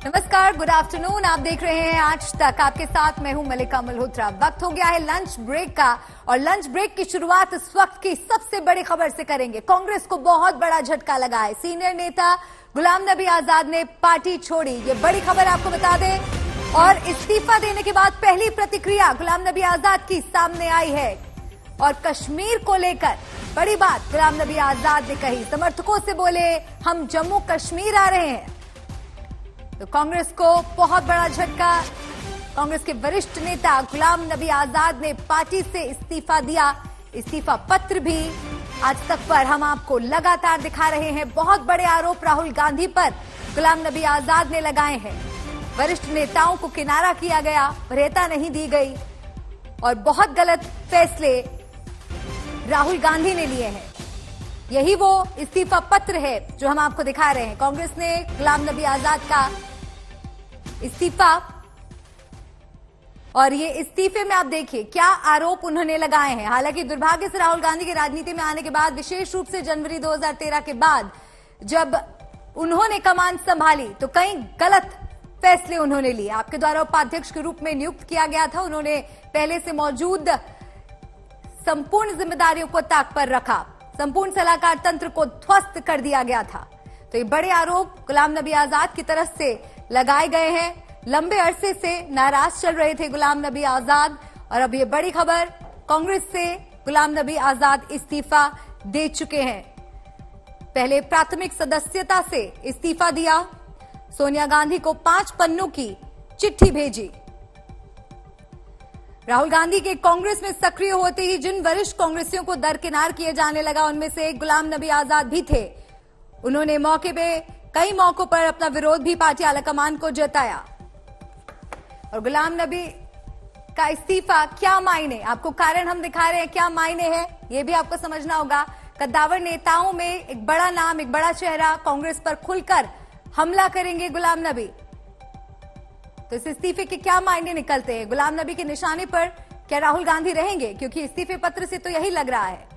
नमस्कार, good afternoon. आप देख रहे हैं आज तक, आपके साथ मैं हूं मलिका मल्होत्रा। वक्त हो गया है लंच ब्रेक का और लंच ब्रेक की शुरुआत इस वक्त की सबसे बड़ी खबर से करेंगे। कांग्रेस को बहुत बड़ा झटका लगा है। सीनियर नेता गुलाम नबी आजाद ने पार्टी छोड़ी, ये बड़ी खबर आपको बता दें। और इस्तीफा देने के बाद पहली प्रतिक्रिया गुलाम नबी आजाद की सामने आई है और कश्मीर को लेकर बड़ी बात गुलाम नबी आजाद ने कही। समर्थकों से बोले, हम जम्मू कश्मीर आ रहे हैं। तो कांग्रेस को बहुत बड़ा झटका। कांग्रेस के वरिष्ठ नेता गुलाम नबी आजाद ने पार्टी से इस्तीफा दिया। इस्तीफा पत्र भी आज तक पर हम आपको लगातार दिखा रहे हैं। बहुत बड़े आरोप राहुल गांधी पर गुलाम नबी आजाद ने लगाए हैं। वरिष्ठ नेताओं को किनारा किया गया, वरीयता नहीं दी गई और बहुत गलत फैसले राहुल गांधी ने लिए हैं। यही वो इस्तीफा पत्र है जो हम आपको दिखा रहे हैं। कांग्रेस ने गुलाम नबी आजाद का इस्तीफा, और ये इस्तीफे में आप देखिए क्या आरोप उन्होंने लगाए हैं। हालांकि दुर्भाग्य से राहुल गांधी की राजनीति में आने के बाद, विशेष रूप से जनवरी 2013 के बाद जब उन्होंने कमान संभाली, तो कई गलत फैसले उन्होंने लिए। आपके द्वारा उपाध्यक्ष के रूप में नियुक्त किया गया था, उन्होंने पहले से मौजूद संपूर्ण जिम्मेदारियों को ताक पर रखा, संपूर्ण सलाहकार तंत्र को ध्वस्त कर दिया गया था। तो ये बड़े आरोप गुलाम नबी आजाद की तरफ से लगाए गए हैं। लंबे अरसे से नाराज चल रहे थे गुलाम नबी आजाद और अब ये बड़ी खबर, कांग्रेस से गुलाम नबी आजाद इस्तीफा दे चुके हैं। पहले प्राथमिक सदस्यता से इस्तीफा दिया, सोनिया गांधी को 5 पन्नों की चिट्ठी भेजी। राहुल गांधी के कांग्रेस में सक्रिय होते ही जिन वरिष्ठ कांग्रेसियों को दरकिनार किए जाने लगा, उनमें से एक गुलाम नबी आजाद भी थे। उन्होंने मौके पे कई मौकों पर अपना विरोध भी पार्टी आलाकमान को जताया। और गुलाम नबी का इस्तीफा क्या मायने, आपको कारण हम दिखा रहे हैं, क्या मायने हैं ये भी आपको समझना होगा। कद्दावर नेताओं में एक बड़ा नाम, एक बड़ा चेहरा, कांग्रेस पर खुलकर हमला करेंगे गुलाम नबी। तो इस इस्तीफे के क्या मायने निकलते हैं? गुलाम नबी के निशाने पर क्या राहुल गांधी रहेंगे? क्योंकि इस्तीफे पत्र से तो यही लग रहा है।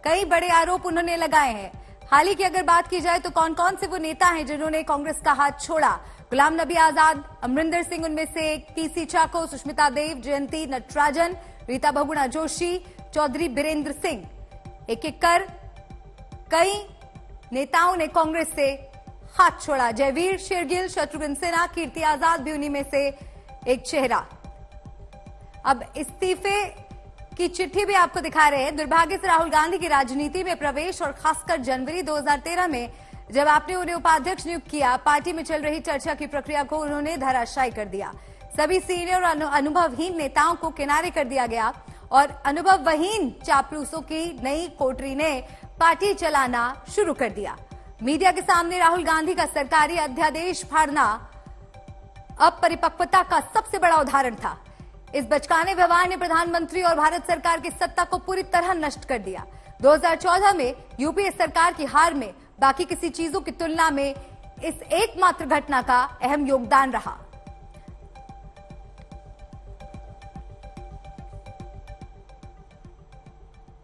कई बड़े आरोप उन्होंने लगाए हैं। हाल ही की अगर बात की जाए तो कौन कौन से वो नेता हैं जिन्होंने कांग्रेस का हाथ छोड़ा? गुलाम नबी आजाद, अमरिंदर सिंह उनमें से एक, पीसी चाको, सुष्मिता देव, जयंती नटराजन, रीता बहुगुणा जोशी, चौधरी बीरेंद्र सिंह। एक एक कर कई नेताओं ने कांग्रेस से हाथ छोड़ा। जयवीर शेरगिल, शत्रुघ्न सिन्हा, कीर्ति आजाद भी उन्हीं में से एक चेहरा। अब इस्तीफे की चिट्ठी भी आपको दिखा रहे हैं। दुर्भाग्य से राहुल गांधी की राजनीति में प्रवेश और खासकर जनवरी 2013 में जब आपने उन्हें उपाध्यक्ष नियुक्त किया, पार्टी में चल रही चर्चा की प्रक्रिया को उन्होंने धराशायी कर दिया। सभी सीनियर और अनुभवहीन नेताओं को किनारे कर दिया गया और अनुभवहीन चापलूसों की नई कोटरी ने पार्टी चलाना शुरू कर दिया। मीडिया के सामने राहुल गांधी का सरकारी अध्यादेश फाड़ना अपरिपक्वता का सबसे बड़ा उदाहरण था। इस बचकाने व्यवहार ने प्रधानमंत्री और भारत सरकार की सत्ता को पूरी तरह नष्ट कर दिया। 2014 में यूपीए सरकार की हार में बाकी किसी चीजों की तुलना में इस एकमात्र घटना का अहम योगदान रहा।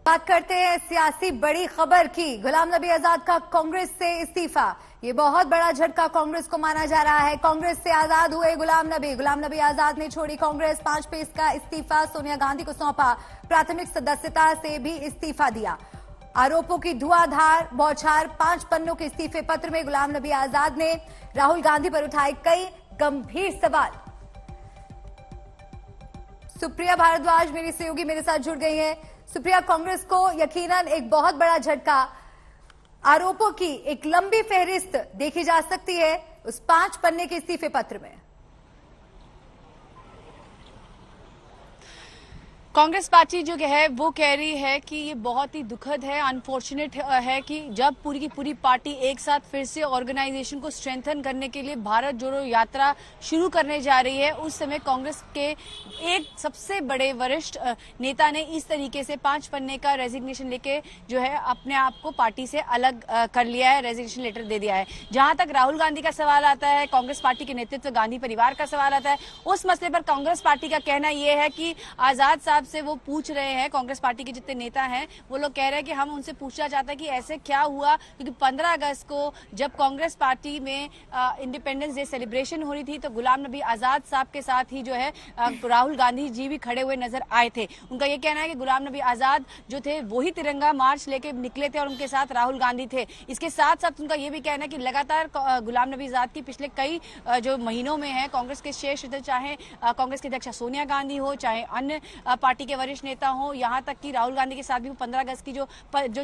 बात करते हैं सियासी बड़ी खबर की। गुलाम नबी आजाद का कांग्रेस से इस्तीफा, ये बहुत बड़ा झटका कांग्रेस को माना जा रहा है। कांग्रेस से आजाद हुए गुलाम नबी आजाद ने छोड़ी कांग्रेस। 5 पेज का इस्तीफा सोनिया गांधी को सौंपा। प्राथमिक सदस्यता से भी इस्तीफा दिया। आरोपों की धुआंधार बौछार 5 पन्नों के इस्तीफे पत्र में गुलाम नबी आजाद ने राहुल गांधी पर उठाए कई गंभीर सवाल। सुप्रिया भारद्वाज मेरी सहयोगी मेरे साथ जुड़ गई हैं। सुप्रिया, कांग्रेस को यकीनन एक बहुत बड़ा झटका, आरोपों की एक लंबी फहरिस्त देखी जा सकती है उस 5 पन्ने के इस्तीफे पत्र में। कांग्रेस पार्टी जो है वो कह रही है कि ये बहुत ही दुखद है, अनफॉर्चुनेट है कि जब पूरी की पूरी पार्टी एक साथ फिर से ऑर्गेनाइजेशन को स्ट्रेंथन करने के लिए भारत जोड़ो यात्रा शुरू करने जा रही है, उस समय कांग्रेस के एक सबसे बड़े वरिष्ठ नेता ने इस तरीके से 5 पन्ने का रेजिग्नेशन लेके जो है अपने आप को पार्टी से अलग कर लिया है, रेजिग्नेशन लेटर दे दिया है। जहां तक राहुल गांधी का सवाल आता है, कांग्रेस पार्टी के नेतृत्व, गांधी परिवार का सवाल आता है, उस मसले पर कांग्रेस पार्टी का कहना यह है कि आजाद साहब से वो पूछ रहे हैं, कांग्रेस पार्टी के जितने नेता हैं वो लोग कह रहे हैं कि हम उनसे पूछना चाहते हैं कि ऐसे क्या हुआ, क्योंकि 15 अगस्त को जब कांग्रेस पार्टी में इंडिपेंडेंस डे सेलिब्रेशन हो रही थी तो गुलाम नबी आजाद साहब के साथ ही जो है राहुल गांधी जी भी खड़े हुए नजर आए थे। उनका ये कहना है कि गुलाम नबी आजाद जो थे वही तिरंगा मार्च लेके निकले थे और उनके साथ राहुल गांधी थे। इसके साथ साथ उनका ये भी कहना है कि लगातार गुलाम नबी आजाद की पिछले कई जो महीनों में है कांग्रेस के शीर्ष, चाहे कांग्रेस की अध्यक्ष सोनिया गांधी हो, चाहे अन्य पार्टी के वरिष्ठ नेता हो, यहाँ तक कि राहुल गांधी के साथ भी 15 अगस्त की जो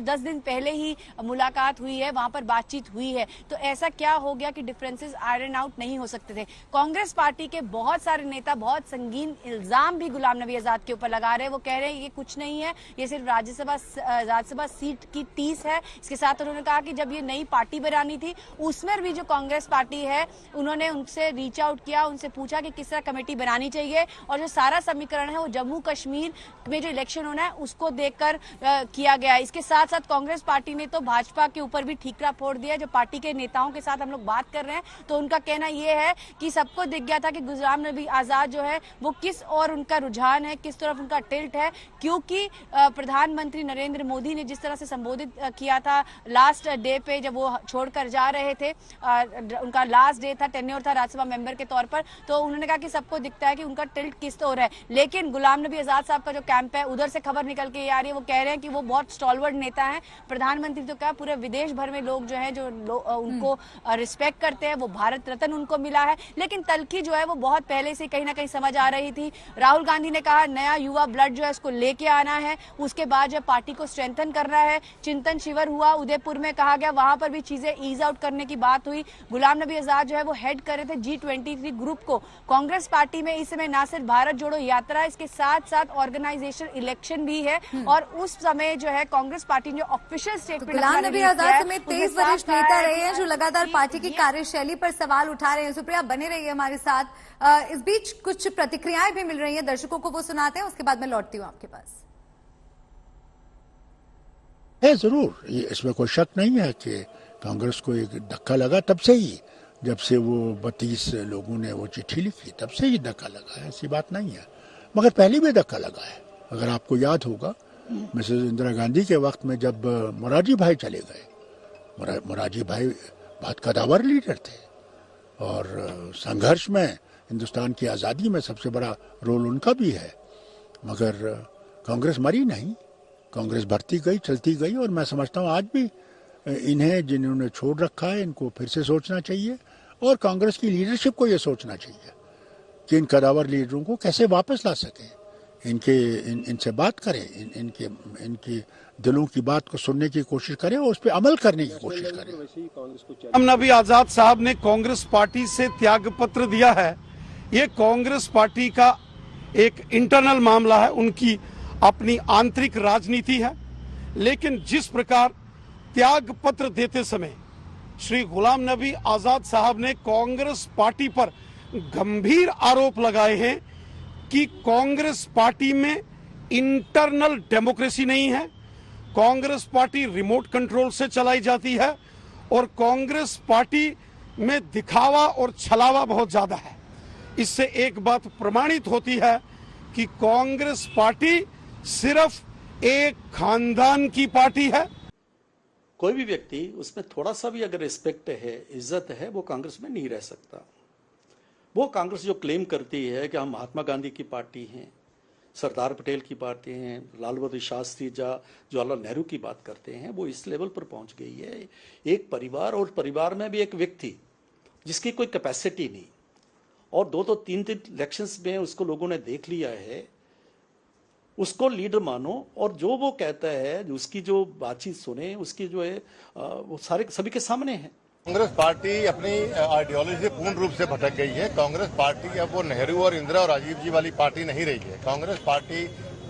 10 दिन पहले ही मुलाकात हुई है, वहां पर बातचीत हुई है। तो ऐसा क्या हो गया कि डिफरेंसेस आयरन आउट नहीं हो सकते थे? कांग्रेस पार्टी के बहुत सारे नेता बहुत संगीन इल्जाम भी गुलाम नबी आजाद के ऊपर लगा रहे हैं। वो कह रहे हैं ये कुछ नहीं है, ये सिर्फ राज्यसभा सीट की टीस है। इसके साथ उन्होंने कहा कि जब ये नई पार्टी बनानी थी उसमें भी जो कांग्रेस पार्टी है उन्होंने उनसे रीच आउट किया, उनसे पूछा कि किस तरह कमेटी बनानी चाहिए, और जो सारा समीकरण है वो जम्मू कश्मीर में जो इलेक्शन होना है उसको देखकर किया गया। इसके साथ साथ कांग्रेस पार्टी ने तो भाजपा के ऊपर भी ठीकरा फोड़ दिया। जो पार्टी के नेताओं के साथ हम लोग बात कर रहे हैं तो उनका कहना यह है कि सबको दिख गया था कि गुलाम नबी आजाद जो है वो किस और उनका रुझान है, किस तरफ उनका टिल्ट है, क्योंकि प्रधानमंत्री नरेंद्र मोदी ने जिस तरह से संबोधित किया था लास्ट डे पे जब वो छोड़कर जा रहे थे, उनका लास्ट डे था, टेन्योर था राज्यसभा मेंबर के तौर पर, तो उन्होंने कहा कि सबको दिखता है कि उनका टिल्ट किस ओर है। लेकिन गुलाम नबी आजाद साहब का जो कैंप है उधर से खबर निकल के आ रही है, वो कह रहे हैं कि वो बहुत स्टॉलवर्ड नेता है। प्रधानमंत्री तो क्या पूरे विदेश भर में लोग जो है जो उनको रिस्पेक्ट करते हैं, वो भारत रत्न उनको मिला है। लेकिन तलखी जो है वो बहुत पहले से कहीं ना कहीं समझ आ रही थी। राहुल गांधी ने कहा नया युवा ब्लड जो है इसको लेके आना है, उसके बाद जो पार्टी को स्ट्रेंथन करना है। चिंतन शिविर हुआ उदयपुर में, कहा गया वहां पर भी चीजें ईज आउट करने की बात हुई। गुलाम नबी आजाद जो है वो हेड कर रहे थे G23 ग्रुप को। कांग्रेस पार्टी में इस समय ना सिर्फ भारत जोड़ो यात्रा, इसके साथ साथ ऑर्गेनाइजेशन इलेक्शन भी है, और उस समय जो है कांग्रेस पार्टी ने ऑफिशियल स्टेटमेंट गुलाम नबी आजाद समेत 23 वरिष्ठ नेता रहे हैं जो लगातार पार्टी की कार्यशैली पर सवाल उठा रहे हैं। सुप्रिया बने रही है हमारे साथ। इस बीच कुछ प्रतिक्रियाएं भी मिल रही हैं, दर्शकों को वो सुनाते हैं, उसके बाद मैं लौटती हूँ आपके पास। है जरूर, इसमें कोई शक नहीं है कि कांग्रेस को एक धक्का लगा तब से ही, जब से वो 32 लोगों ने वो चिट्ठी लिखी तब से ही धक्का लगा है, ऐसी बात नहीं है। मगर पहले भी धक्का लगा है। अगर आपको याद होगा मिसेस इंदिरा गांधी के वक्त में जब मोरारजी भाई चले गए, मोरारजी भाई बहुत कदावर लीडर थे और संघर्ष में हिंदुस्तान की आज़ादी में सबसे बड़ा रोल उनका भी है। मगर कांग्रेस मरी नहीं, कांग्रेस बढ़ती गई, चलती गई, और मैं समझता हूँ आज भी इन्हें जिन्होंने छोड़ रखा है इनको फिर से सोचना चाहिए, और कांग्रेस की लीडरशिप को ये सोचना चाहिए कि इन कदावर लीडरों को कैसे वापस ला सकें। इनसे बात करें, इनके दिलों की बात को सुनने की कोशिश करें और उस पर अमल करने की कोशिश करें। गुलाम नबी आजाद साहब ने कांग्रेस पार्टी से त्याग पत्र दिया है, ये कांग्रेस पार्टी का एक इंटरनल मामला है, उनकी अपनी आंतरिक राजनीति है। लेकिन जिस प्रकार त्याग पत्र देते समय श्री गुलाम नबी आजाद साहब ने कांग्रेस पार्टी पर गंभीर आरोप लगाए हैं कि कांग्रेस पार्टी में इंटरनल डेमोक्रेसी नहीं है, कांग्रेस पार्टी रिमोट कंट्रोल से चलाई जाती है, और कांग्रेस पार्टी में दिखावा और छलावा बहुत ज्यादा है। इससे एक बात प्रमाणित होती है कि कांग्रेस पार्टी सिर्फ एक खानदान की पार्टी है। कोई भी व्यक्ति उसमें थोड़ा सा भी अगर रिस्पेक्ट है, इज्जत है, वो कांग्रेस में नहीं रह सकता। वो कांग्रेस जो क्लेम करती है कि हम महात्मा गांधी की पार्टी हैं, सरदार पटेल की पार्टी हैं, लाल बहादुर शास्त्री जवाहरलाल नेहरू की बात करते हैं, वो इस लेवल पर पहुंच गई है। एक परिवार, और परिवार में भी एक व्यक्ति जिसकी कोई कैपेसिटी नहीं, और दो तीन इलेक्शंस में उसको लोगों ने देख लिया है, उसको लीडर मानो, और जो वो कहता है, उसकी जो बातचीत सुने, उसकी जो है वो सारे सभी के सामने है। कांग्रेस पार्टी अपनी आइडियोलॉजी से पूर्ण रूप से भटक गई है। कांग्रेस पार्टी अब वो नेहरू और इंदिरा और राजीव जी वाली पार्टी नहीं रही है। कांग्रेस पार्टी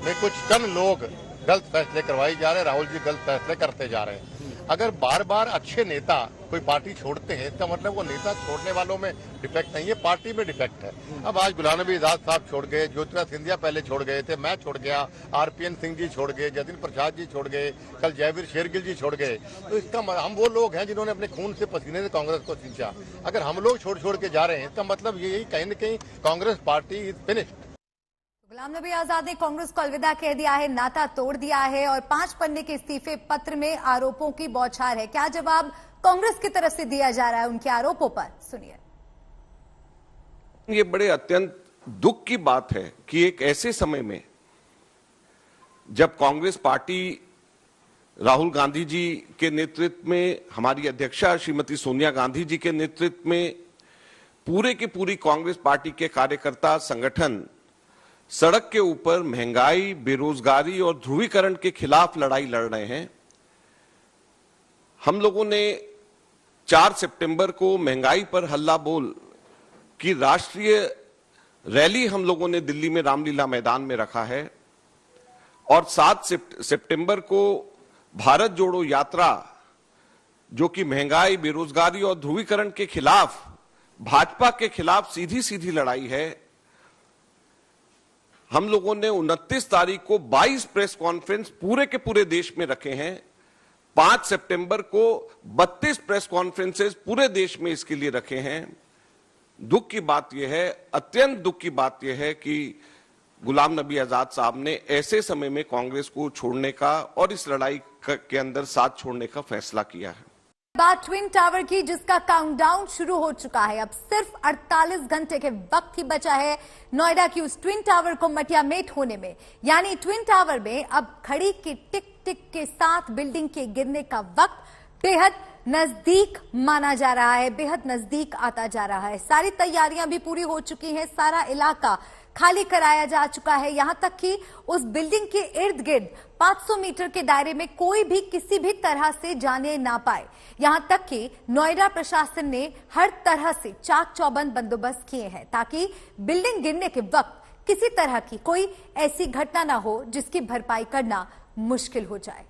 में कुछ चंद लोग गलत फैसले करवाए जा रहे हैं, राहुल जी गलत फैसले करते जा रहे हैं। अगर बार बार अच्छे नेता कोई पार्टी छोड़ते हैं तो मतलब वो नेता छोड़ने वालों में डिफेक्ट नहीं है, पार्टी में डिफेक्ट है। अब आज गुलाम नबी आजाद साहब छोड़ गए, ज्योतिरादित्य सिंधिया पहले छोड़ गए थे, मैं छोड़ गया, RPN सिंह जी छोड़ गए, जतिन प्रसाद जी छोड़ गए, कल जयवीर शेरगिल जी छोड़ गए। तो इसका हम वो लोग हैं जिन्होंने अपने खून से पसीने से कांग्रेस को सींचा। अगर हम लोग छोड़ के जा रहे हैं तो मतलब यही कहीं न कहीं Congress party is finished. Ghulam Nabi Azad ने कांग्रेस को अलविदा कह दिया है, नाता तोड़ दिया है और 5 पन्ने के इस्तीफे पत्र में आरोपों की बौछार है। क्या जवाब कांग्रेस की तरफ से दिया जा रहा है उनके आरोपों पर, सुनिए। ये बड़े अत्यंत दुख की बात है कि एक ऐसे समय में जब कांग्रेस पार्टी राहुल गांधी जी के नेतृत्व में, हमारी अध्यक्षा श्रीमती सोनिया गांधी जी के नेतृत्व में पूरे की पूरी कांग्रेस पार्टी के कार्यकर्ता संगठन सड़क के ऊपर महंगाई, बेरोजगारी और ध्रुवीकरण के खिलाफ लड़ाई लड़ रहे हैं, हम लोगों ने 4 सितंबर को महंगाई पर हल्ला बोल की राष्ट्रीय रैली हम लोगों ने दिल्ली में रामलीला मैदान में रखा है और 7 सितंबर को भारत जोड़ो यात्रा, जो कि महंगाई, बेरोजगारी और ध्रुवीकरण के खिलाफ, भाजपा के खिलाफ सीधी सीधी लड़ाई है। हम लोगों ने 29 तारीख को 22 प्रेस कॉन्फ्रेंस पूरे के पूरे देश में रखे हैं। 5 सितंबर को 32 प्रेस कॉन्फ्रेंसेस पूरे देश में इसके लिए रखे हैं। दुख की बात यह है, अत्यंत दुख की बात यह है कि गुलाम नबी आजाद साहब ने ऐसे समय में कांग्रेस को छोड़ने का और इस लड़ाई के अंदर साथ छोड़ने का फैसला किया है। बात ट्विन टावर की, जिसका काउंटडाउन शुरू हो चुका है। अब सिर्फ 48 घंटे के वक्त ही बचा है नोएडा की उस ट्विन टावर को मटियामेट होने में। यानी ट्विन टावर में अब घड़ी की टिक टिक के साथ बिल्डिंग के गिरने का वक्त बेहद नजदीक माना जा रहा है, बेहद नजदीक आता जा रहा है। सारी तैयारियां भी पूरी हो चुकी हैं, सारा इलाका खाली कराया जा चुका है। यहां तक कि उस बिल्डिंग के इर्द गिर्द 500 मीटर के दायरे में कोई भी किसी भी तरह से जाने ना पाए। यहां तक कि नोएडा प्रशासन ने हर तरह से चाक चौबंद बंदोबस्त किए हैं ताकि बिल्डिंग गिरने के वक्त किसी तरह की कोई ऐसी घटना ना हो जिसकी भरपाई करना मुश्किल हो जाए।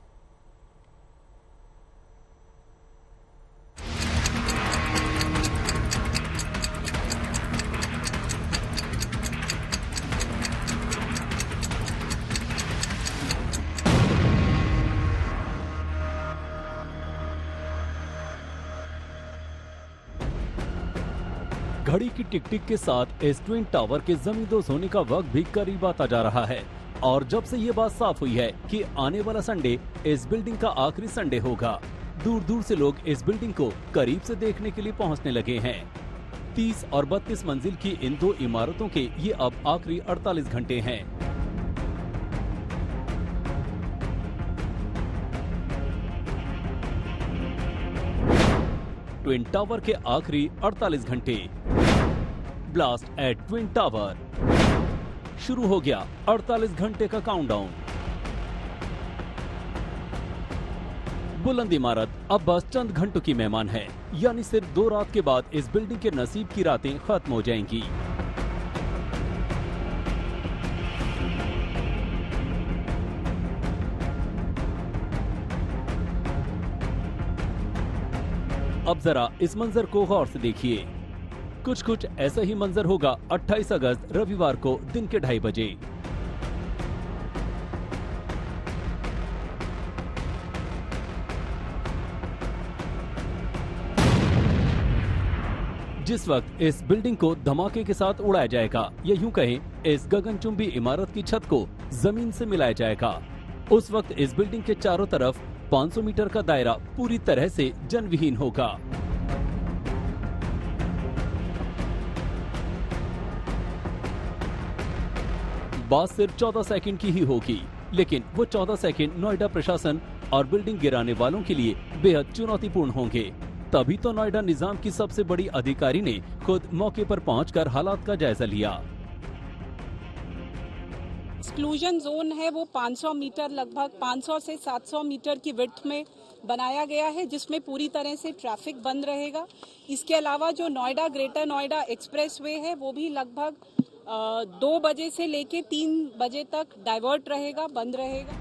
घड़ी की टिक टिक के साथ इस ट्विन टावर के जमींदोज होने का वक्त भी करीब आता जा रहा है और जब से ये बात साफ हुई है कि आने वाला संडे इस बिल्डिंग का आखिरी संडे होगा, दूर दूर से लोग इस बिल्डिंग को करीब से देखने के लिए पहुंचने लगे हैं। 30 और 32 मंजिल की इन 2 इमारतों के ये अब आखिरी 48 घंटे हैं। ट्विन टावर के आखिरी 48 घंटे। ब्लास्ट एट ट्विन टावर शुरू हो गया 48 घंटे का काउंटडाउन। बुलंद इमारत अब बस चंद घंटों की मेहमान है, यानी सिर्फ 2 रात के बाद इस बिल्डिंग के नसीब की रातें खत्म हो जाएंगी। अब जरा इस मंजर को गौर से देखिए। कुछ ऐसा ही मंजर होगा 28 अगस्त रविवार को दिन के 2:30 बजे। जिस वक्त इस बिल्डिंग को धमाके के साथ उड़ाया जाएगा, या यूं कहें इस गगनचुंबी इमारत की छत को जमीन से मिलाया जाएगा, उस वक्त इस बिल्डिंग के चारों तरफ 500 मीटर का दायरा पूरी तरह से जनविहीन होगा। बात सिर्फ 14 सेकंड की ही होगी, लेकिन वो 14 सेकंड नोएडा प्रशासन और बिल्डिंग गिराने वालों के लिए बेहद चुनौतीपूर्ण होंगे। तभी तो नोएडा निजाम की सबसे बड़ी अधिकारी ने खुद मौके पर पहुंचकर हालात का जायजा लिया। एक्सक्लूजन जोन है वो 500 मीटर, लगभग 500 से 700 मीटर की विड्थ में बनाया गया है, जिसमें पूरी तरह से ट्रैफिक बंद रहेगा। इसके अलावा जो नोएडा ग्रेटर नोएडा एक्सप्रेसवे है वो भी लगभग 2 बजे से लेके 3 बजे तक डाइवर्ट रहेगा, बंद रहेगा।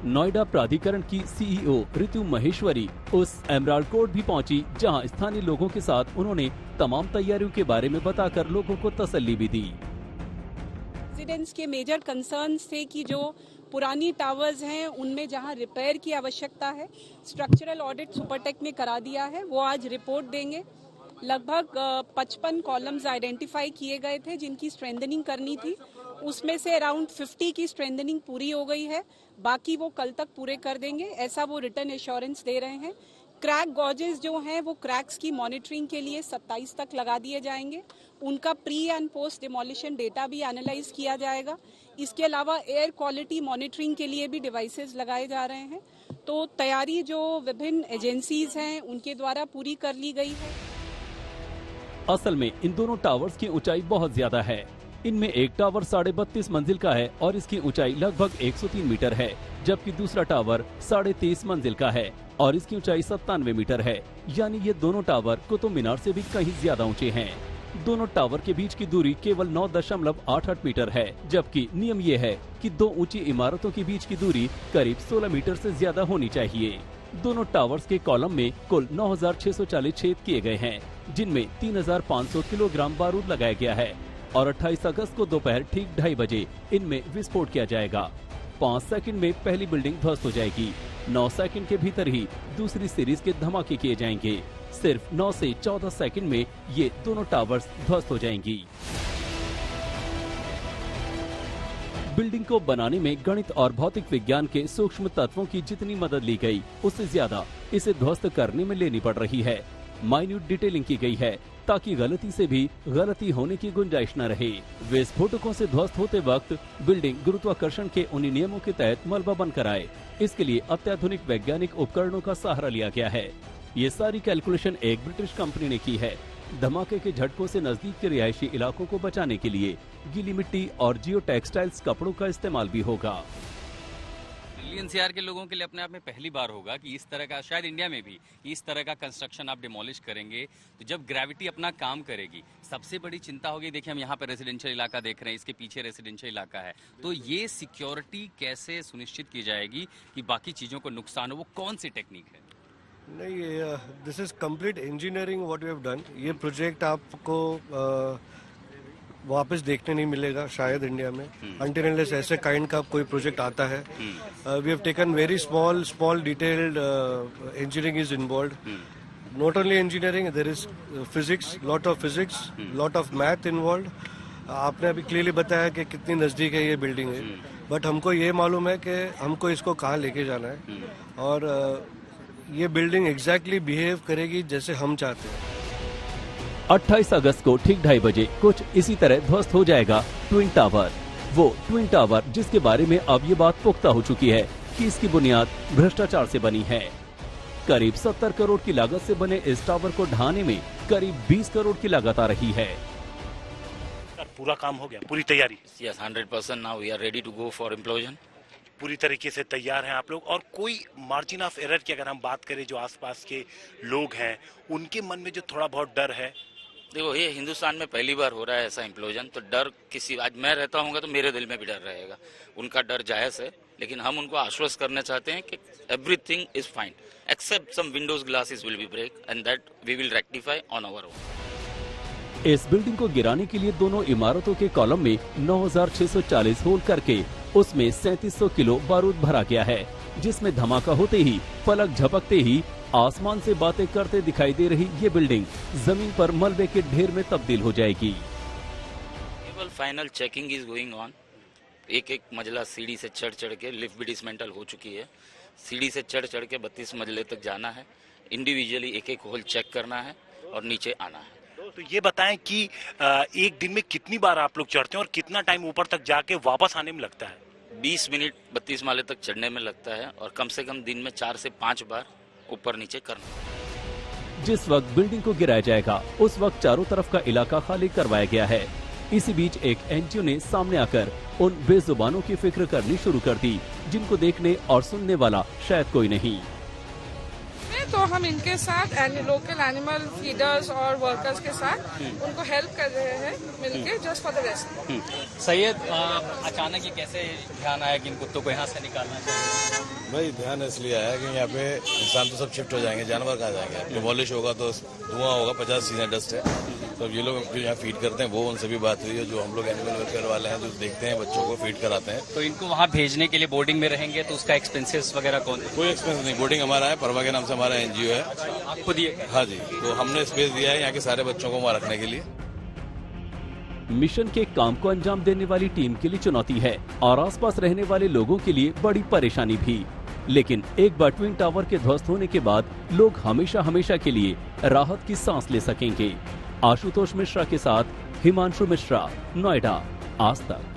नोएडा प्राधिकरण की सीईओ ऋतु महेश्वरी उस एमराल्ड कोर्ट भी पहुंची, जहां स्थानीय लोगों के साथ उन्होंने तमाम तैयारियों के बारे में बताकर लोगों को तसल्ली भी दी। रेजिडेंट्स के मेजर कंसर्न्स थे कि जो पुरानी टावर्स हैं उनमें जहां रिपेयर की आवश्यकता है, स्ट्रक्चरल ऑडिट सुपरटेक ने करा दिया है, वो आज रिपोर्ट देंगे। लगभग 55 कॉलम्स आइडेंटिफाई किए गए थे जिनकी स्ट्रेंथनिंग करनी थी, उसमें से अराउंड 50 की स्ट्रेंथनिंग पूरी हो गई है, बाकी वो कल तक पूरे कर देंगे, ऐसा वो रिटर्न एश्योरेंस दे रहे हैं। क्रैक गॉजेस जो हैं वो क्रैक्स की मॉनिटरिंग के लिए 27 तक लगा दिए जाएंगे, उनका pre and post demolition data भी एनालाइज किया जाएगा। इसके अलावा एयर क्वालिटी मॉनिटरिंग के लिए भी डिवाइसेस लगाए जा रहे हैं। तो तैयारी जो विभिन्न एजेंसीज हैं उनके द्वारा पूरी कर ली गई है। असल में इन दोनों टावर्स की ऊंचाई बहुत ज्यादा है। इनमें एक टावर 32.5 मंजिल का है और इसकी ऊंचाई लगभग 103 मीटर है, जबकि दूसरा टावर 23.5 मंजिल का है और इसकी ऊंचाई 97 मीटर है। यानी ये दोनों टावर कुतुब मीनार से भी कहीं ज्यादा ऊंचे हैं। दोनों टावर के बीच की दूरी केवल 9.88 मीटर है, जबकि नियम ये है कि दो ऊंची इमारतों के बीच की दूरी करीब 16 मीटर से ज्यादा होनी चाहिए। दोनों टावर्स के कॉलम में कुल 9,640 छेद किए गए हैं, जिनमें 3,500 किलोग्राम बारूद लगाया गया है और 28 अगस्त को दोपहर ठीक 2:30 बजे इनमें विस्फोट किया जाएगा। 5 सेकंड में पहली बिल्डिंग ध्वस्त हो जाएगी। 9 सेकंड के भीतर ही दूसरी सीरीज के धमाके किए जाएंगे। सिर्फ 9 से 14 सेकंड में ये दोनों टावर्स ध्वस्त हो जाएंगी। बिल्डिंग को बनाने में गणित और भौतिक विज्ञान के सूक्ष्म तत्वों की जितनी मदद ली गई, उससे ज्यादा इसे ध्वस्त करने में लेनी पड़ रही है। माइन्यूट डिटेलिंग की गई है ताकि गलती से भी गलती होने की गुंजाइश न रहे। विस्फोटकों से ध्वस्त होते वक्त बिल्डिंग गुरुत्वाकर्षण के उन्हीं नियमों के तहत मलबा बनकर आए। इसके लिए अत्याधुनिक वैज्ञानिक उपकरणों का सहारा लिया गया है। ये सारी कैलकुलेशन एक ब्रिटिश कंपनी ने की है। धमाके के झटकों से नजदीक के रिहायशी इलाकों को बचाने के लिए गीली मिट्टी और जियो टेक्सटाइल्स कपड़ों का इस्तेमाल भी होगा। दिल्ली एनसीआर के लोगों के लिए अपने आप में पहली बार होगा कि इस तरह का, शायद इंडिया में भी इस तरह का कंस्ट्रक्शन आप डिमोलिश करेंगे तो जब ग्रेविटी अपना काम करेगी, सबसे बड़ी चिंता होगी। देखिए हम यहाँ पर रेजिडेंशियल इलाका देख रहे हैं, इसके पीछे रेजिडेंशियल इलाका है, तो ये सिक्योरिटी कैसे सुनिश्चित की जाएगी कि बाकी चीजों को नुकसान हो, वो कौन सी टेक्निक है? नहीं, this is complete engineering what we have done. ये प्रोजेक्ट आपको वापस देखने नहीं मिलेगा शायद इंडिया में, अनटिल अनलेस ऐसे काइंड का कोई प्रोजेक्ट आता है। We have taken very small detailed engineering is involved. Not only engineering, there is physics, lot of math involved. आपने अभी क्लियरली बताया कि कितनी नजदीक है ये बिल्डिंग है, बट हमको ये मालूम है कि हमको इसको कहाँ लेके जाना है और ये बिल्डिंग एग्जैक्टली बिहेव करेगी जैसे हम चाहते हैं। 28 अगस्त को ठीक 2:30 बजे कुछ इसी तरह ध्वस्त हो जाएगा ट्विन टावर। वो ट्विन टावर जिसके बारे में अब ये बात पुख्ता हो चुकी है कि इसकी बुनियाद भ्रष्टाचार से बनी है। करीब 70 करोड़ की लागत से बने इस टावर को ढहाने में करीब 20 करोड़ की लागत आ रही है। पूरा काम हो गया, पूरी तैयारी? Yes, 100% now we are ready to go for implosion. पूरी तरीके से तैयार हैं आप लोग। और कोई मार्जिन ऑफ एरर की अगर हम बात करें, जो आसपास के लोग हैं उनके मन में जो थोड़ा बहुत डर है? देखो, ये हिंदुस्तान में पहली बार हो रहा है ऐसा इम्प्लोजन, तो डर किसी, आज मैं रहता हूँगा तो मेरे दिल में भी डर रहेगा। उनका डर जायज है, लेकिन हम उनको आश्वस्त करना चाहते हैं कि everything is fine except some windows glasses will be break and that we will rectify on our own. इस बिल्डिंग को गिराने के लिए दोनों इमारतों के कॉलम में 9,640 होल करके उसमें 3700 किलो बारूद भरा गया है, जिसमें धमाका होते ही, पलक झपकते ही आसमान से बातें करते दिखाई दे रही ये बिल्डिंग जमीन पर मलबे के ढेर में तब्दील हो जाएगी। केवल final checking is going on. एक मंजिला सीढ़ी से चढ़ के, लिफ्ट भी डिसमेंटल हो चुकी है, सीढ़ी से चढ़ के 32 मंजिले तक जाना है, इंडिविजुअली एक होल चेक करना है और नीचे आना है। तो ये बताएं कि एक दिन में कितनी बार आप लोग चढ़ते हैं और कितना टाइम ऊपर तक जाके वापस आने में लगता है? 20 मिनट 32 माले तक चढ़ने में लगता है और कम से कम दिन में 4 से 5 बार ऊपर नीचे करना। जिस वक्त बिल्डिंग को गिराया जाएगा उस वक्त चारों तरफ का इलाका खाली करवाया गया है। इसी बीच एक एनजीओ ने सामने आकर उन बेजुबानों की फिक्र करनी शुरू कर दी जिनको देखने और सुनने वाला शायद कोई नहीं। तो हम इनके साथ लोकल एनिमल फीडर्स और वर्कर्स के साथ उनको हेल्प कर रहे हैं मिलके, just for the rescue. Syed, अचानक ये कैसे ध्यान आया कि इन कुत्तों को यहाँ से निकालना चाहिए? भाई ध्यान इसलिए आया कि यहाँ पे इंसान तो सब शिफ्ट हो जाएंगे, जानवर कहाँ जाएंगे? डिमोलिश होगा तो धुआं होगा, 50 सीजन डस्ट है। तो ये लोग जो यहाँ फीड करते हैं वो उनसे भी बात हुई है, जो हम लोग एनिमल वेलफेयर वाले हैं जो देखते हैं बच्चों को फीड कराते हैं। तो इनको वहाँ भेजने के लिए बोर्डिंग में रहेंगे तो उसका एक्सपेंसेस वगैरह कौन? कोई एक्सपेंस नहीं, बोर्डिंग हमारा है, परवा के नाम से हमारा एनजीओ है। आपको दिए? हाँ जी, तो हमने स्पेस दिया है यहाँ के सारे बच्चों को वहाँ रखने के लिए। मिशन के काम को अंजाम देने वाली टीम के लिए चुनौती है और आसपास रहने वाले लोगों के लिए बड़ी परेशानी भी। लेकिन एक बार ट्विन टावर के ध्वस्त होने के बाद लोग हमेशा हमेशा के लिए राहत की सांस ले सकेंगे। आशुतोष मिश्रा के साथ हिमांशु मिश्रा, नोएडा, आज तक।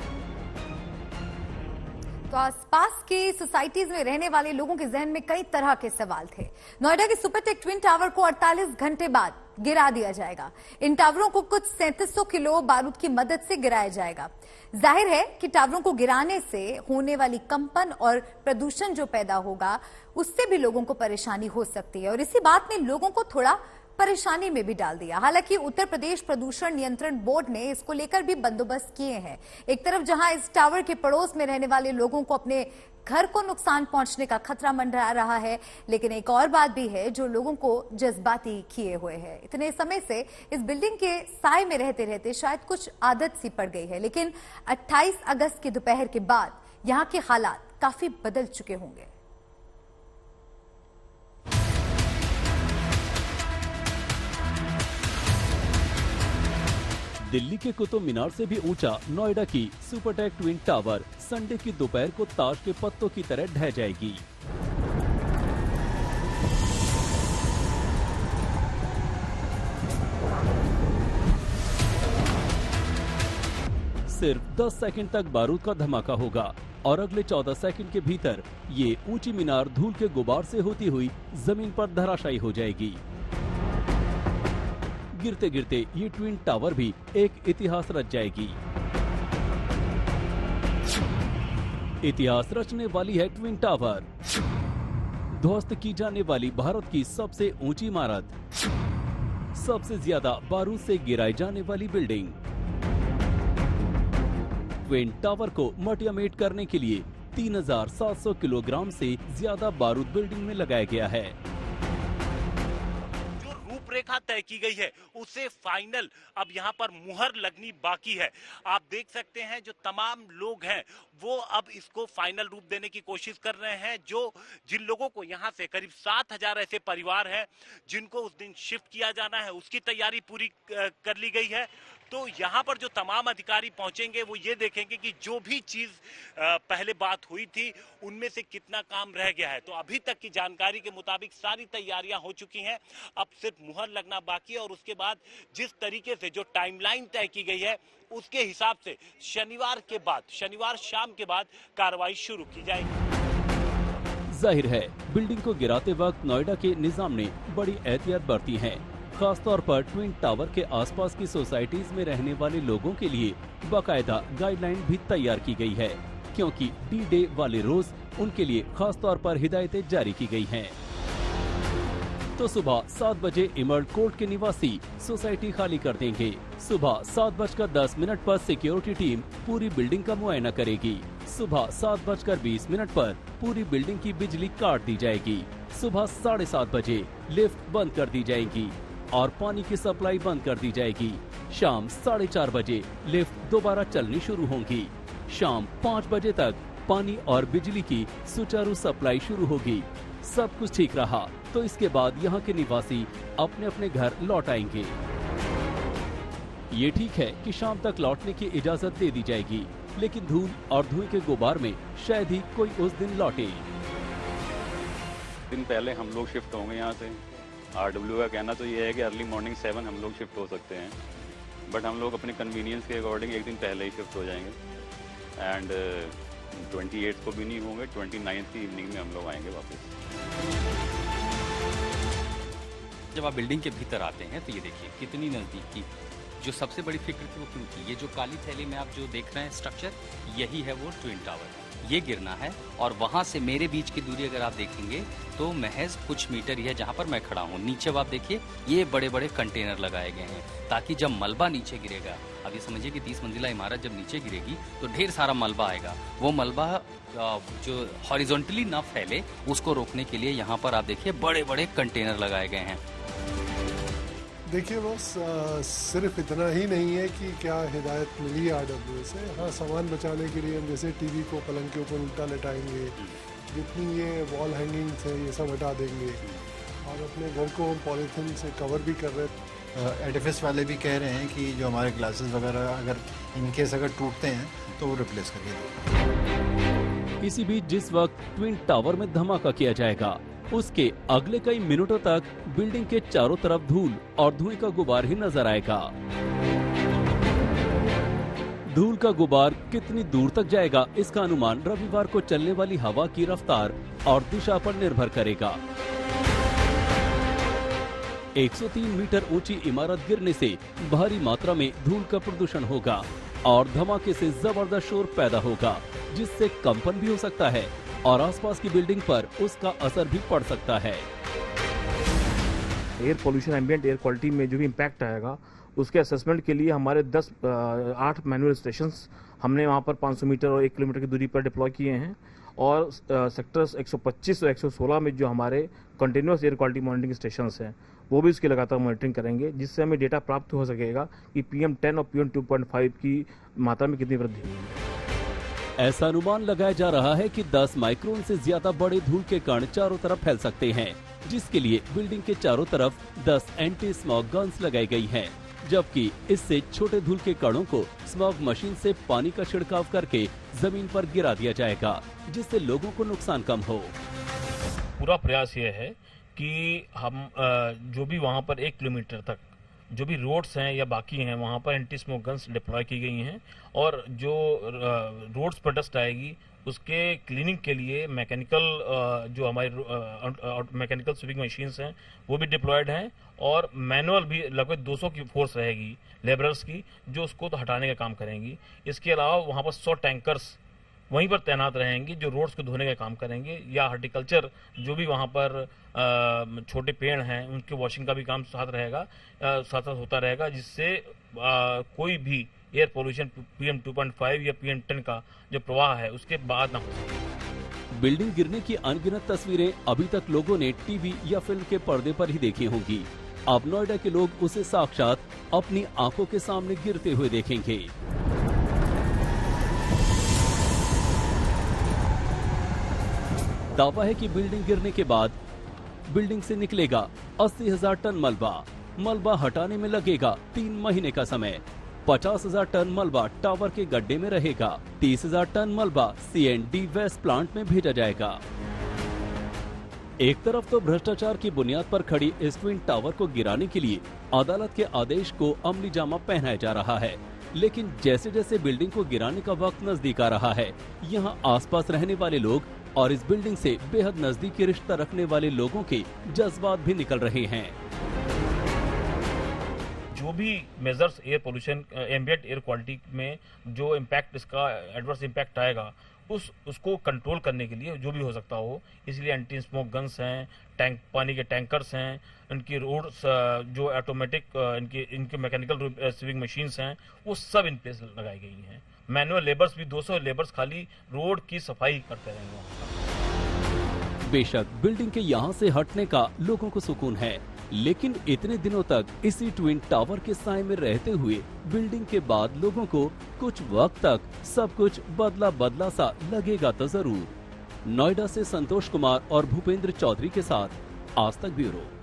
तो आसपास के सोसाइटीज में रहने वाले लोगों के जहन में कई तरह के सवाल थे। नोएडा के सुपरटेक ट्विन टावर को 48 घंटे बाद गिरा दिया जाएगा। इन टावरों को कुछ 3700 किलो बारूद की मदद से गिराया जाएगा। जाहिर है कि टावरों को गिराने से होने वाली कंपन और प्रदूषण जो पैदा होगा उससे भी लोगों को परेशानी हो सकती है और इसी बात ने लोगों को थोड़ा परेशानी में भी डाल दिया। हालांकि उत्तर प्रदेश प्रदूषण नियंत्रण बोर्ड ने इसको लेकर भी बंदोबस्त किए हैं। एक तरफ जहां इस टावर के पड़ोस में रहने वाले लोगों को अपने घर को नुकसान पहुंचने का खतरा मंडरा रहा है, लेकिन एक और बात भी है जो लोगों को जज्बाती किए हुए है। इतने समय से इस बिल्डिंग के साए में रहते रहते शायद कुछ आदत सी पड़ गई है, लेकिन 28 अगस्त की दोपहर के बाद यहाँ के हालात काफी बदल चुके होंगे। दिल्ली के कुतुब मीनार से भी ऊंचा नोएडा की सुपरटेक ट्विन टावर संडे की दोपहर को ताश के पत्तों की तरह ढह जाएगी। सिर्फ 10 सेकंड तक बारूद का धमाका होगा और अगले 14 सेकंड के भीतर ये ऊंची मीनार धूल के गुबार से होती हुई जमीन पर धराशायी हो जाएगी। गिरते गिरते ये ट्विन टावर भी एक इतिहास रच जाएगी। इतिहास रचने वाली है ट्विन टावर, ध्वस्त की जाने वाली भारत की सबसे ऊंची इमारत, सबसे ज्यादा बारूद से गिराई जाने वाली बिल्डिंग। ट्विन टावर को मटियामेट करने के लिए 3700 किलोग्राम से ज्यादा बारूद बिल्डिंग में लगाया गया है। रूपरेखा तय की गई है उसे फाइनल अब यहाँ पर मुहर लगनी बाकी है। आप देख सकते हैं जो तमाम लोग हैं वो अब इसको फाइनल रूप देने की कोशिश कर रहे हैं। जिन लोगों को यहाँ से करीब 7000 ऐसे परिवार हैं जिनको उस दिन शिफ्ट किया जाना है, उसकी तैयारी पूरी कर ली गई है। तो यहाँ पर जो तमाम अधिकारी पहुंचेंगे वो ये देखेंगे कि जो भी चीज पहले बात हुई थी उनमें से कितना काम रह गया है। तो अभी तक की जानकारी के मुताबिक सारी तैयारियां हो चुकी हैं, अब सिर्फ मुहर लगना बाकी है और उसके बाद जिस तरीके से जो टाइमलाइन तय की गई है उसके हिसाब से शनिवार शाम के बाद कार्रवाई शुरू की जाएगी। जाहिर है बिल्डिंग को गिराते वक्त नोएडा के निजाम ने बड़ी एहतियात बरती है। खासतौर पर ट्विन टावर के आसपास की सोसाइटीज में रहने वाले लोगों के लिए बाकायदा गाइडलाइन भी तैयार की गई है, क्योंकि डी डे वाले रोज उनके लिए खासतौर पर हिदायतें जारी की गई हैं। तो सुबह 7 बजे इमर्ल्ड कोर्ट के निवासी सोसाइटी खाली कर देंगे। सुबह 7:10 पर सिक्योरिटी टीम पूरी बिल्डिंग का मुआयना करेगी। सुबह 7:20 पर पूरी बिल्डिंग की बिजली काट दी जाएगी। सुबह 7:30 बजे लिफ्ट बंद कर दी जाएगी और पानी की सप्लाई बंद कर दी जाएगी। शाम 4:30 बजे लिफ्ट दोबारा चलनी शुरू होंगी। शाम 5 बजे तक पानी और बिजली की सुचारू सप्लाई शुरू होगी। सब कुछ ठीक रहा तो इसके बाद यहाँ के निवासी अपने अपने घर लौट आएंगे। ये ठीक है कि शाम तक लौटने की इजाजत दे दी जाएगी, लेकिन धूल और धुएं के गुबार में शायद ही कोई उस दिन लौटे। दिन पहले हम लोग शिफ्ट होंगे यहाँ से। RW का कहना तो ये है कि अर्ली मॉर्निंग 7 हम लोग शिफ्ट हो सकते हैं, बट हम लोग अपने कन्वीनियंस के अकॉर्डिंग एक दिन पहले ही शिफ्ट हो जाएंगे एंड 28 को भी नहीं होंगे, 29 की इवनिंग में हम लोग आएंगे वापस। जब आप बिल्डिंग के भीतर आते हैं तो ये देखिए कितनी नज़दीकी, जो सबसे बड़ी फिक्र थी वो क्यों थी। ये जो काली थैली में आप जो देख रहे हैं स्ट्रक्चर, यही है वो ट्विन टावर। ये गिरना है और वहाँ से मेरे बीच की दूरी अगर आप देखेंगे तो महज कुछ मीटर ही है जहाँ पर मैं खड़ा हूँ। नीचे आप देखिए ये बड़े बड़े कंटेनर लगाए गए हैं ताकि जब मलबा नीचे गिरेगा, अब ये समझिए कि 30 मंजिला इमारत जब नीचे गिरेगी तो ढेर सारा मलबा आएगा। वो मलबा जो हॉरिजॉन्टली ना फैले उसको रोकने के लिए यहाँ पर आप देखिए बड़े बड़े कंटेनर लगाए गए हैं। देखिए बस सिर्फ इतना ही नहीं है कि क्या हिदायत मिली है RW से। हाँ, सामान बचाने के लिए हम जैसे टीवी को पलंग के ऊपर उल्टा लटाएंगे, जितनी ये वॉल हैंगिंग्स है ये सब हटा देंगे और अपने घर को हम पॉलीथीन से कवर भी कर रहे हैं एडिफिस वाले भी कह रहे हैं कि जो हमारे ग्लासेस वगैरह अगर इनकेस अगर टूटते हैं तो वो रिप्लेस करके दो। इसी बीच जिस वक्त ट्विन टावर में धमाका किया जाएगा, उसके अगले कई मिनटों तक बिल्डिंग के चारों तरफ धूल और धुएं का गुबार ही नजर आएगा। धूल का गुबार कितनी दूर तक जाएगा, इसका अनुमान रविवार को चलने वाली हवा की रफ्तार और दिशा पर निर्भर करेगा। 103 मीटर ऊंची इमारत गिरने से भारी मात्रा में धूल का प्रदूषण होगा और धमाके से जबरदस्त शोर पैदा होगा, जिससे कंपन भी हो सकता है और आसपास की बिल्डिंग पर उसका असर भी पड़ सकता है। Air pollution, ambient air quality में जो भी इम्पैक्ट आएगा, उसके असेसमेंट के लिए हमारे 8 मैनुअल स्टेशंस हमने वहाँ पर 500 मीटर और 1 किलोमीटर की दूरी पर डिप्लॉय किए हैं और सेक्टर्स 125 और 116 में जो हमारे continuous air quality monitoring stations हैं, वो भी इसकी लगातार मॉनिटरिंग करेंगे, जिससे हमें डेटा प्राप्त हो सकेगा कि PM10 और PM2.5 की मात्रा में कितनी वृद्धि हुई है। ऐसा अनुमान लगाया जा रहा है कि 10 माइक्रोन से ज्यादा बड़े धूल के कण चारों तरफ फैल सकते हैं, जिसके लिए बिल्डिंग के चारों तरफ 10 एंटी स्मॉग गन्स लगाई गई हैं, जबकि इससे छोटे धूल के कणों को स्मॉग मशीन से पानी का छिड़काव करके जमीन पर गिरा दिया जाएगा, जिससे लोगों को नुकसान कम हो। पूरा प्रयास ये है कि हम जो भी वहाँ पर 1 किलोमीटर तक जो भी रोड्स हैं या बाकी हैं, वहाँ पर एंटी स्मोक गन्स डिप्लॉय की गई हैं और जो रोड्स पर डस्ट आएगी उसके क्लीनिंग के लिए मैकेनिकल जो हमारे मैकेनिकल स्वीपिंग मशीन्स हैं वो भी डिप्लॉयड हैं और मैनुअल भी लगभग 200 की फोर्स रहेगी लेबरर्स की, जो उसको तो हटाने का काम करेंगी। इसके अलावा वहाँ पर 100 टैंकर्स वहीं पर तैनात रहेंगे जो रोड्स को धोने का काम करेंगे, या हॉर्टिकल्चर जो भी वहाँ पर छोटे पेड़ हैं उनके वॉशिंग का भी काम साथ साथ होता रहेगा, जिससे कोई भी एयर पोल्यूशन PM2.5 या PM10 का जो प्रवाह है उसके बाद ना हो सके। बिल्डिंग गिरने की अनगिनत तस्वीरें अभी तक लोगों ने टीवी या फिल्म के पर्दे पर ही देखी होंगी। अब नोएडा के लोग उसे साक्षात अपनी आंखों के सामने गिरते हुए देखेंगे। दावा है कि बिल्डिंग गिरने के बाद बिल्डिंग से निकलेगा 80,000 टन मलबा। मलबा हटाने में लगेगा 3 महीने का समय। 50,000 टन मलबा टावर के गड्ढे में रहेगा। 30,000 टन मलबा C&D वेस्ट प्लांट में भेजा जाएगा। एक तरफ तो भ्रष्टाचार की बुनियाद पर खड़ी इस ट्विन टावर को गिराने के लिए अदालत के आदेश को अमली जामा पहनाया जा रहा है, लेकिन जैसे जैसे बिल्डिंग को गिराने का वक्त नजदीक आ रहा है, यहाँ आसपास रहने वाले लोग और इस बिल्डिंग से बेहद नजदीकी रिश्ता रखने वाले लोगों के जज्बात भी निकल रहे हैं। जो भी measures air pollution, ambient air quality में जो इम्पैक्ट, इसका एडवर्स इम्पैक्ट आएगा, उसको कंट्रोल करने के लिए जो भी हो सकता हो, इसलिए एंटी स्मोक गन्स हैं, पानी के टैंकर्स हैं, इनकी रोड्स जो ऑटोमेटिक इनके मैकेनिकल स्वीपिंग मशीन्स हैं, वो सब इन प्लेस लगाई गई हैं। मैनुअल लेबर्स भी 200 लेबर्स खाली रोड की सफाई करते रहेंगे। बेशक बिल्डिंग के यहाँ से हटने का लोगों को सुकून है, लेकिन इतने दिनों तक इसी ट्विन टावर के साए में रहते हुए बिल्डिंग के बाद लोगों को कुछ वक्त तक सब कुछ बदला बदला सा लगेगा तो जरूर। नोएडा से संतोष कुमार और भूपेंद्र चौधरी के साथ आज तक ब्यूरो।